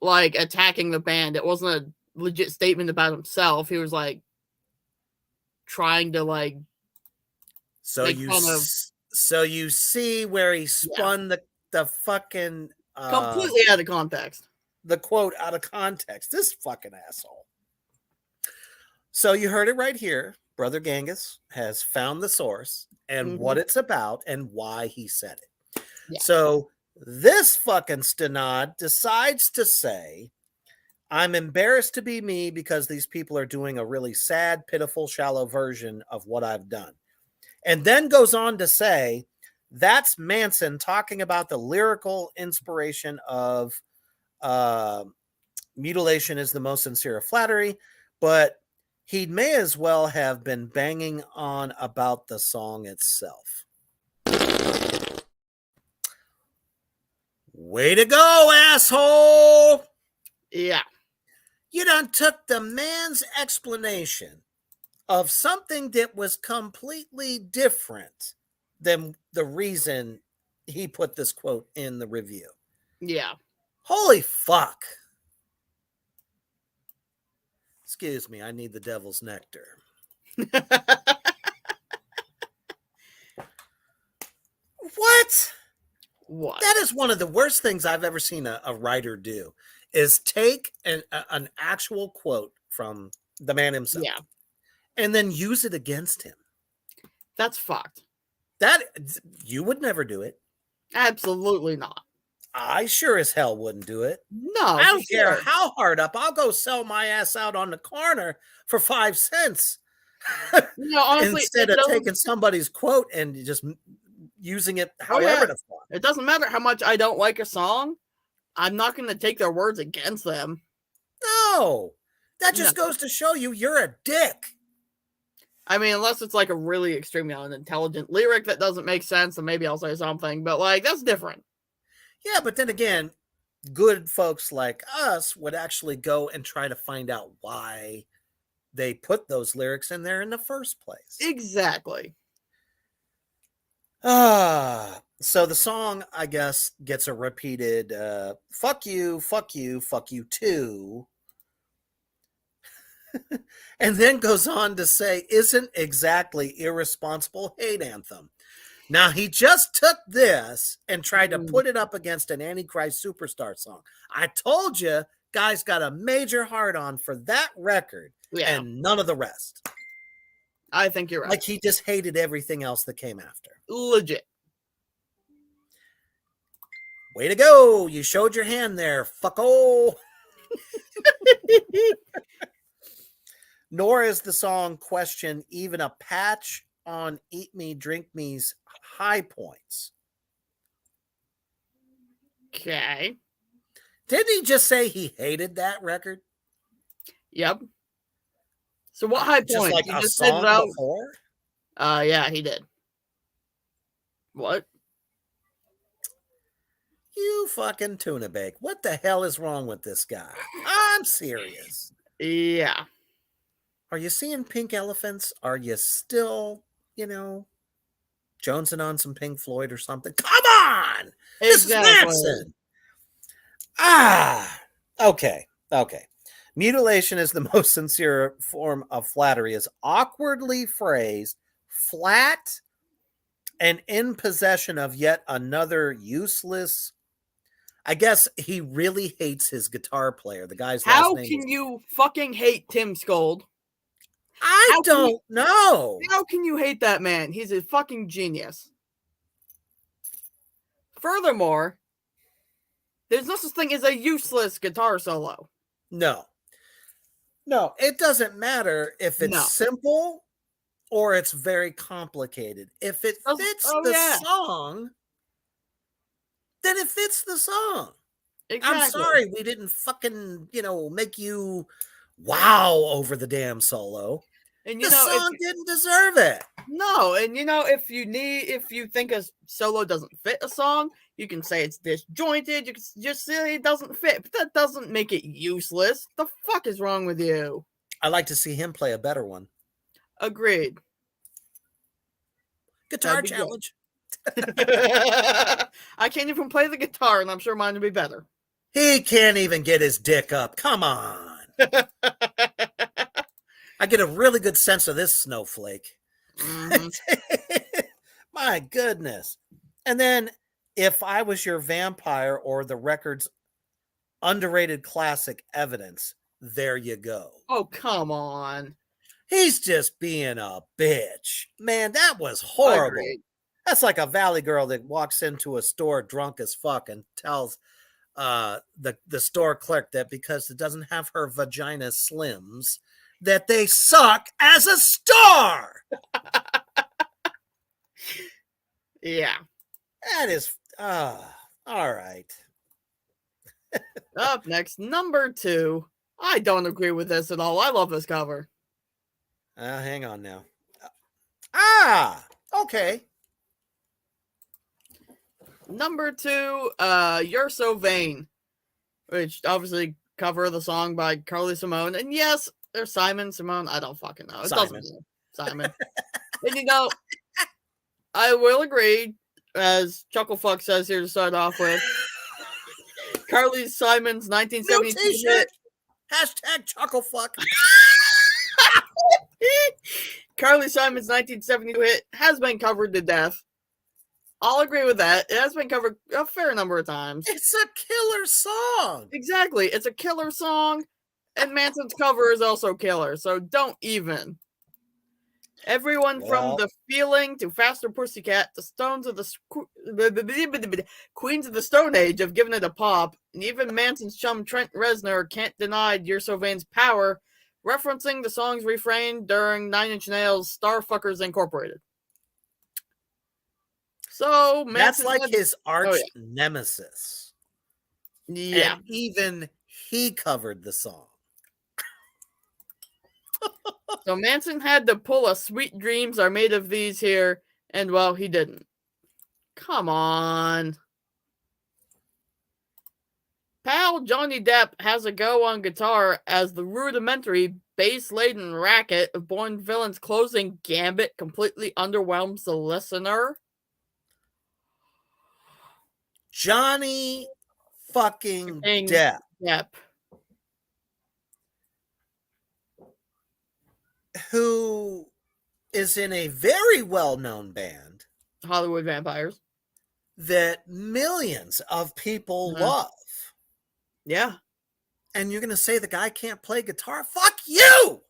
B: like, attacking the band. It wasn't a legit statement about himself. He was, like, trying to, like,
A: So
B: make fun of...
A: so you see where he spun the fucking
B: completely out of context.
A: The quote out of context. This fucking asshole. So you heard it right here. Brother Gangis has found the source and what it's about and why he said it. Yeah. So this fucking stenod decides to say, I'm embarrassed to be me because these people are doing a really sad, pitiful, shallow version of what I've done. And then goes on to say, that's Manson talking about the lyrical inspiration of mutilation is the most sincere of flattery, but he may as well have been banging on about the song itself. Way to go, asshole!
B: Yeah.
A: You done took the man's explanation of something that was completely different than the reason he put this quote in the review.
B: Yeah.
A: Holy fuck. Excuse me, I need the devil's nectar. What?
B: What?
A: That is one of the worst things I've ever seen a writer do, is take an actual quote from the man himself and then use it against him.
B: That's fucked.
A: That you would never do it.
B: Absolutely not.
A: I sure as hell wouldn't do it.
B: No,
A: I don't care how hard up. I'll go sell my ass out on the corner for 5 cents.
B: No, honestly,
A: instead of taking somebody's quote and just using it however the fuck.
B: It doesn't matter how much I don't like a song. I'm not going to take their words against them.
A: No, that just goes to show you're a dick.
B: I mean, unless it's like a really extremely unintelligent lyric that doesn't make sense, then maybe I'll say something. But like, that's different.
A: Yeah, but then again, good folks like us would actually go and try to find out why they put those lyrics in there in the first place.
B: Exactly.
A: So the song, I guess, gets a repeated fuck you, fuck you, fuck you too. And then goes on to say, isn't exactly irresponsible hate anthem. Now, he just took this and tried to put it up against an Antichrist Superstar song. I told you, guys got a major hard-on for that record and none of the rest.
B: I think you're right.
A: Like he just hated everything else that came after.
B: Legit.
A: Way to go. You showed your hand there, fucko. Nor is the song Question even a patch on Eat Me, Drink Me's high points.
B: Okay.
A: Didn't he just say he hated that record?
B: Yep. So what high point?
A: Just like
B: you
A: a
B: just
A: song
B: said it
A: before?
B: Yeah, he did. What?
A: You fucking tuna bake. What the hell is wrong with this guy? I'm serious.
B: Yeah.
A: Are you seeing pink elephants? Are you still, jonesing on some Pink Floyd or something? Come on! This is Manson! Okay. Mutilation is the most sincere form of flattery, is awkwardly phrased, flat, and in possession of yet another useless. I guess he really hates his guitar player. The guy's
B: How
A: last name
B: can you fucking hate Tim Scold?
A: I don't know.
B: How can you hate that man? He's a fucking genius. Furthermore, there's no such thing as a useless guitar solo.
A: No, it doesn't matter if it's simple or it's very complicated. If it fits the song, then it fits the song. Exactly. I'm sorry we didn't fucking, make you wow over the damn solo. And the song didn't deserve it.
B: No, and if you think a solo doesn't fit a song, you can say it's disjointed. You can just say it doesn't fit, but that doesn't make it useless. The fuck is wrong with you?
A: I like to see him play a better one.
B: Agreed.
A: Guitar
B: That'd be good.
A: challenge.
B: I can't even play the guitar, and I'm sure mine would be better.
A: He can't even get his dick up. Come on. I get a really good sense of this snowflake.
B: Mhm.
A: My goodness. And then if I was your vampire or the record's underrated classic evidence, there you go.
B: Oh, come on.
A: He's just being a bitch. Man, that was horrible.
B: Agreed.
A: That's like a valley girl that walks into a store drunk as fuck and tells the store clerk that because it doesn't have her vagina slims, that they suck as a store.
B: Yeah.
A: That is all right.
B: Up next, number 2. I don't agree with this at all. I love this cover.
A: Hang on now. Okay.
B: Number 2, You're So Vain, which obviously cover the song by Carly Simone. And yes, there's Simon, Simone. I don't fucking know. It doesn't matter. Simon. And you know, I will agree, as Chucklefuck says here to start off with, Carly Simon's 1972 hit.
A: Hashtag chucklefuck.
B: Carly Simon's 1972 hit has been covered to death. I'll agree with that. It has been covered a fair number of times.
A: It's a killer song.
B: Exactly. It's a killer song, and Manson's cover is also killer, so don't even. Everyone from The Feeling to Faster Pussycat to Stones of the Queens of the Stone Age have given it a pop, and even Manson's chum Trent Reznor can't deny You're So Vain's power, referencing the song's refrain during Nine Inch Nails' Starfuckers Incorporated. So
A: That's like his arch nemesis.
B: Yeah.
A: And even he covered the song.
B: So Manson had to pull a Sweet Dreams Are Made of These here, and well, he didn't. Come on. Pal Johnny Depp has a go on guitar as the rudimentary, bass-laden racket of Bourne Villain's closing gambit completely underwhelms the listener.
A: Johnny fucking Depp.
B: Yep.
A: Who is in a very well-known band,
B: Hollywood Vampires,
A: that millions of people love.
B: Yeah.
A: And you're going to say the guy can't play guitar? Fuck you!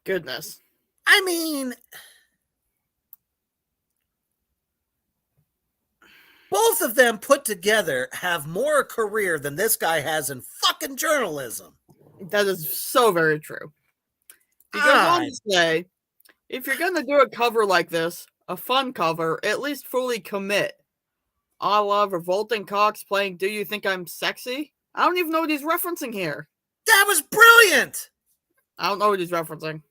B: Goodness.
A: I mean, both of them put together have more career than this guy has in fucking journalism.
B: That is so very true. He goes on to say, if you're going to do a cover like this, a fun cover, at least fully commit. A la Revolting Cox playing Do You Think I'm Sexy? I don't even know what he's referencing here.
A: That was brilliant!
B: I don't know what he's referencing.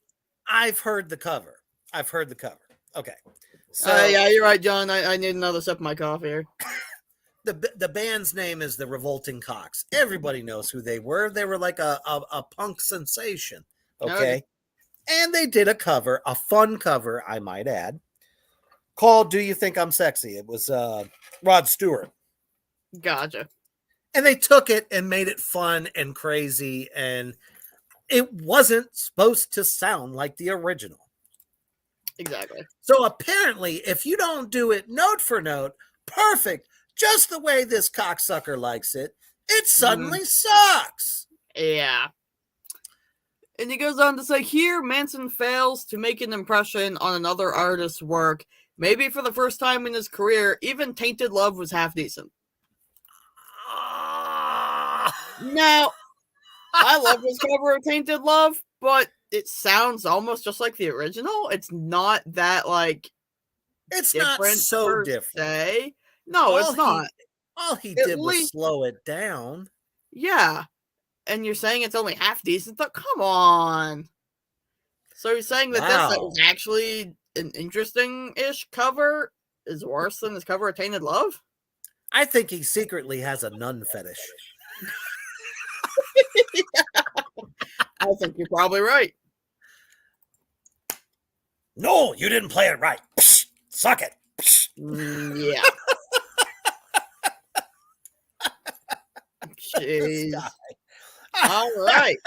A: I've heard the cover. Okay.
B: So yeah, you're right, John. I need another sip of my coffee here.
A: The band's name is the Revolting Cox. Everybody knows who they were. They were like a punk sensation. Okay. And they did a cover, a fun cover, I might add, called Do You Think I'm Sexy? It was Rod Stewart.
B: Gotcha.
A: And they took it and made it fun and crazy, and it wasn't supposed to sound like the original.
B: Exactly.
A: So apparently, if you don't do it note for note, perfect, just the way this cocksucker likes it, it suddenly sucks.
B: Yeah. And he goes on to say, here, Manson fails to make an impression on another artist's work. Maybe for the first time in his career, even Tainted Love was half decent. Now, I love his cover of Tainted Love, but it sounds almost just like the original. It's not that, like,
A: it's not so different.
B: Se. No, it's not.
A: All he did was slow it down.
B: Yeah. And you're saying it's only half decent? Though? Come on. So you're saying that this is actually an interesting-ish cover? is worse than his cover of Tainted Love?
A: I think he secretly has a nun fetish.
B: I think you're probably right.
A: No, you didn't play it right. Psh, suck it.
B: Yeah. Jeez. All right.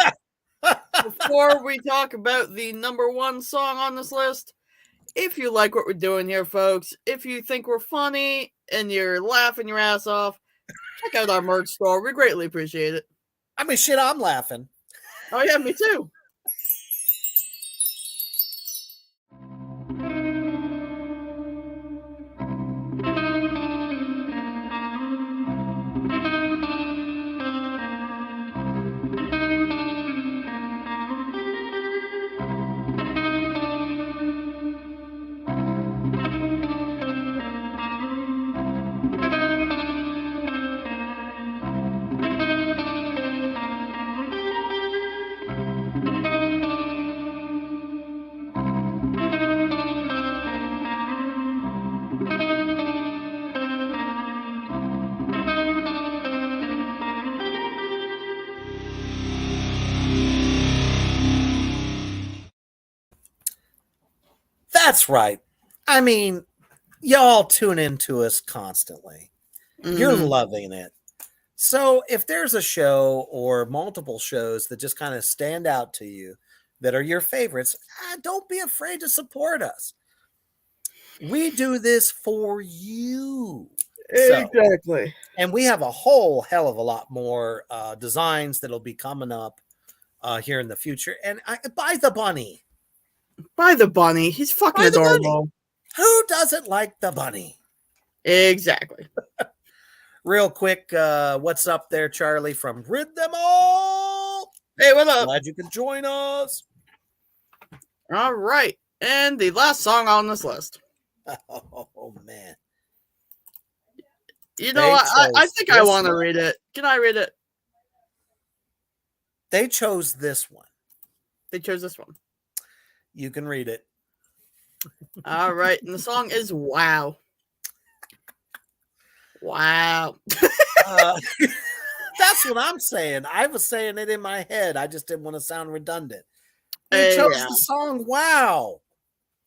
B: Before we talk about the number one song on this list, if you like what we're doing here, folks, if you think we're funny and you're laughing your ass off, check out our merch store. We greatly appreciate it.
A: I mean, shit, I'm laughing.
B: Oh, yeah, me too.
A: That's right. I mean, y'all tune into us constantly. You're loving it. So if there's a show or multiple shows that just kind of stand out to you that are your favorites, don't be afraid to support us. We do this for you.
B: Exactly.
A: And we have a whole hell of a lot more designs that'll be coming up here in the future. And buy the bunny.
B: Buy the bunny. He's fucking
A: Buy the bunny.
B: adorable.
A: Who doesn't like the bunny?
B: Exactly.
A: Real quick, what's up there, Charlie, from Rid Them All?
B: Hey, what up?
A: Glad you could join us.
B: All right. And the last song on this list.
A: Oh, man.
B: You know, I think I want to read it. Can I read it?
A: They chose this one.
B: They chose this one.
A: You can read it.
B: All right. And the song is Wow. Wow.
A: That's what I'm saying. I was saying it in my head. I just didn't want to sound redundant. They chose the song Wow.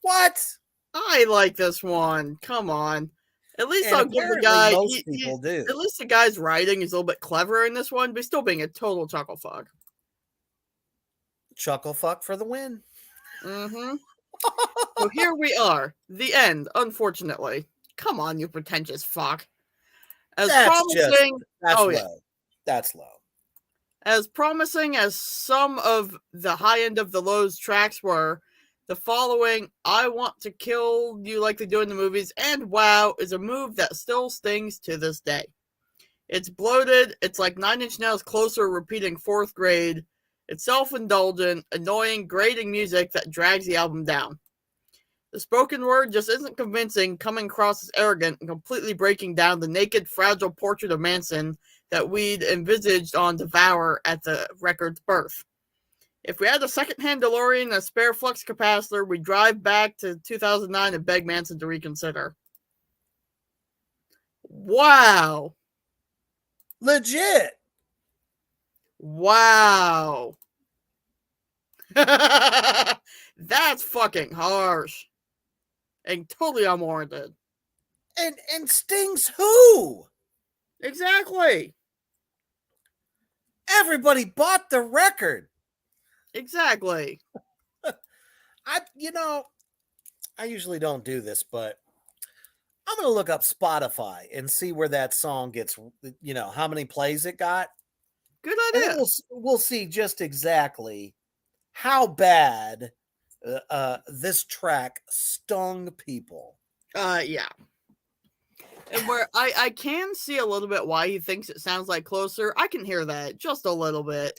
A: What?
B: I like this one. Come on. At least
A: And
B: I'll give the
A: apparently
B: guy.
A: most people do.
B: At least the guy's writing is a little bit cleverer in this one, but still being a total chuckle fuck.
A: Chuckle fuck for the win.
B: Mm-hmm. So here we are. The end, unfortunately. Come on, you pretentious fuck. As promising.
A: That's low. That's low.
B: As promising as some of the high end of the lows tracks were, the following I Want to Kill You Like They Do in the Movies and Wow is a move that still stings to this day. It's bloated, it's like 9 Inch Nails Closer repeating 4th grade, it's self-indulgent, annoying, grating music that drags the album down. The spoken word just isn't convincing, coming across as arrogant and completely breaking down the naked, fragile portrait of Manson that we'd envisaged on Devour at the record's birth. If we had a second-hand DeLorean and a spare flux capacitor, we'd drive back to 2009 and beg Manson to reconsider. Wow.
A: Legit.
B: Wow. That's fucking harsh. And totally unwarranted.
A: And stings who?
B: Exactly.
A: Everybody bought the record.
B: Exactly.
A: I usually don't do this, but I'm going to look up Spotify and see where that song gets, how many plays it got.
B: Good idea.
A: And we'll see just exactly how bad this track stung people.
B: Yeah. And where I can see a little bit why he thinks it sounds like Closer. I can hear that just a little bit.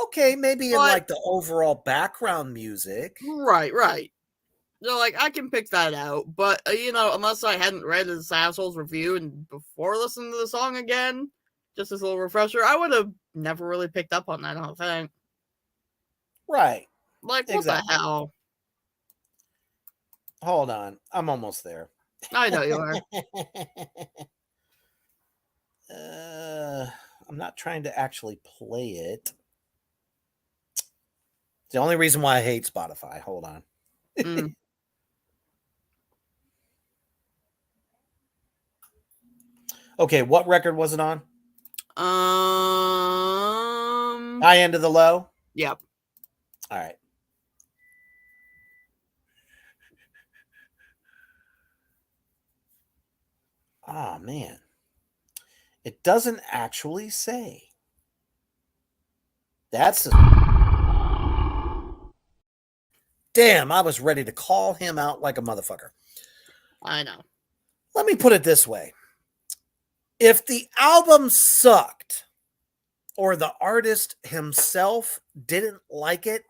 A: Okay, maybe in like the overall background music.
B: Right. So, like, I can pick that out. But, unless I hadn't read this asshole's review and before listening to the song again, just as a little refresher, I would have never really picked up on that, I don't think.
A: Right.
B: Like, what the hell?
A: Hold on. I'm almost there.
B: I know you are.
A: I'm not trying to actually play it. The only reason why I hate Spotify. Hold on.
B: Mm.
A: Okay, what record was it on? High End of the Low?
B: Yep.
A: All right. Oh, man. It doesn't actually say. Damn, I was ready to call him out like a motherfucker.
B: I know.
A: Let me put it this way. If the album sucked or the artist himself didn't like it,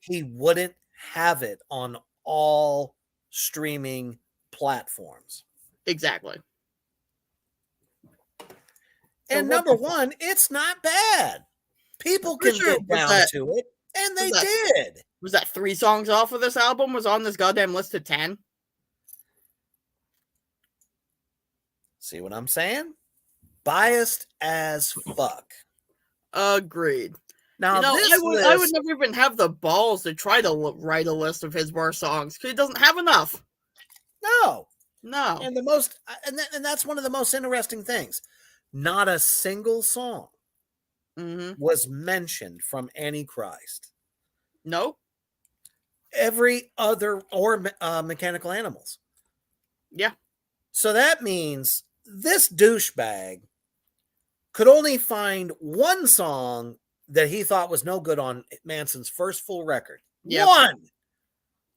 A: he wouldn't have it on all streaming platforms.
B: Exactly.
A: And number one, it's not bad. People can get down to it, and they did.
B: Was that 3 songs off of this album was on this goddamn list of 10?
A: See what I'm saying? Biased as fuck.
B: Agreed.
A: Now,
B: I would never even have the balls to try to write a list of his worst songs because he doesn't have enough.
A: No.
B: And
A: that's one of the most interesting things. Not a single song was mentioned from Antichrist.
B: Nope.
A: Every other, or Mechanical Animals.
B: Yeah.
A: So that means this douchebag could only find one song that he thought was no good on Manson's first full record. Yep.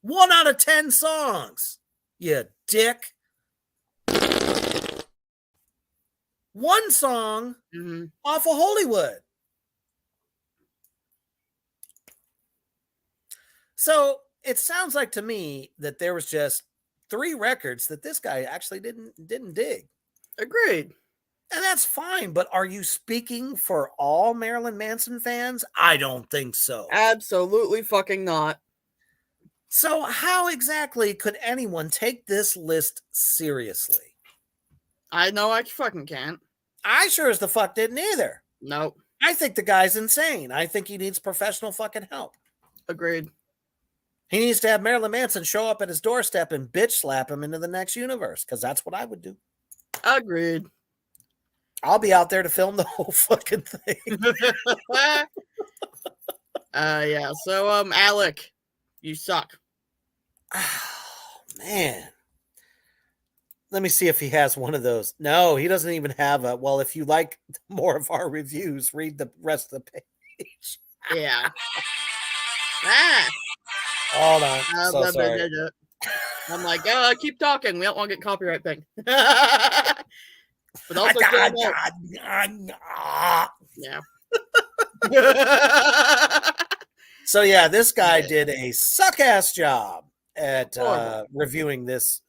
A: One out of 10 songs. You dick. One song off of Hollywood. So it sounds like to me that there was just 3 records that this guy actually didn't dig.
B: Agreed.
A: And that's fine, but are you speaking for all Marilyn Manson fans? I don't think so.
B: Absolutely fucking not.
A: So how exactly could anyone take this list seriously?
B: I know I fucking can't.
A: I sure as the fuck didn't either.
B: Nope.
A: I think the guy's insane. I think he needs professional fucking help.
B: Agreed.
A: He needs to have Marilyn Manson show up at his doorstep and bitch slap him into the next universe, because that's what I would do.
B: Agreed.
A: I'll be out there to film the whole fucking thing.
B: Yeah. So, Alec, you suck.
A: Oh, man. Let me see if he has one of those. No, he doesn't even have a, well, if you like more of our reviews, read the rest of the page.
B: Yeah.
A: Hold on. So sorry.
B: I'm like, keep talking. We don't want to get copyright thing. But also, yeah.
A: So yeah, this guy did a suck-ass job at reviewing this,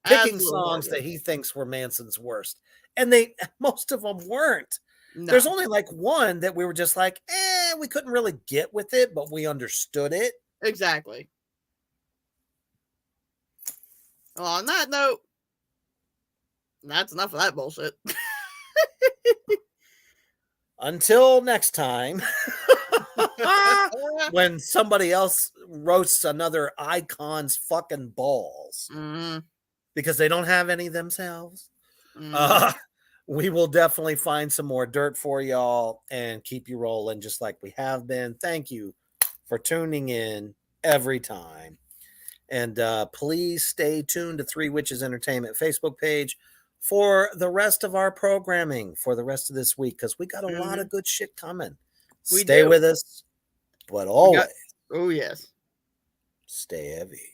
A: picking songs that he thinks were Manson's worst, and most of them weren't. No. There's only like one that we were just like, we couldn't really get with it, but we understood it.
B: Exactly. Well, on that note, that's enough of that bullshit.
A: Until next time, when somebody else roasts another icon's fucking balls because they don't have any themselves, we will definitely find some more dirt for y'all and keep you rolling just like we have been. Thank you for tuning in every time. And please stay tuned to Three Witches Entertainment Facebook page for the rest of our programming for the rest of this week, because we got a lot of good shit coming. Stay with us, but always,
B: oh yes,
A: stay heavy.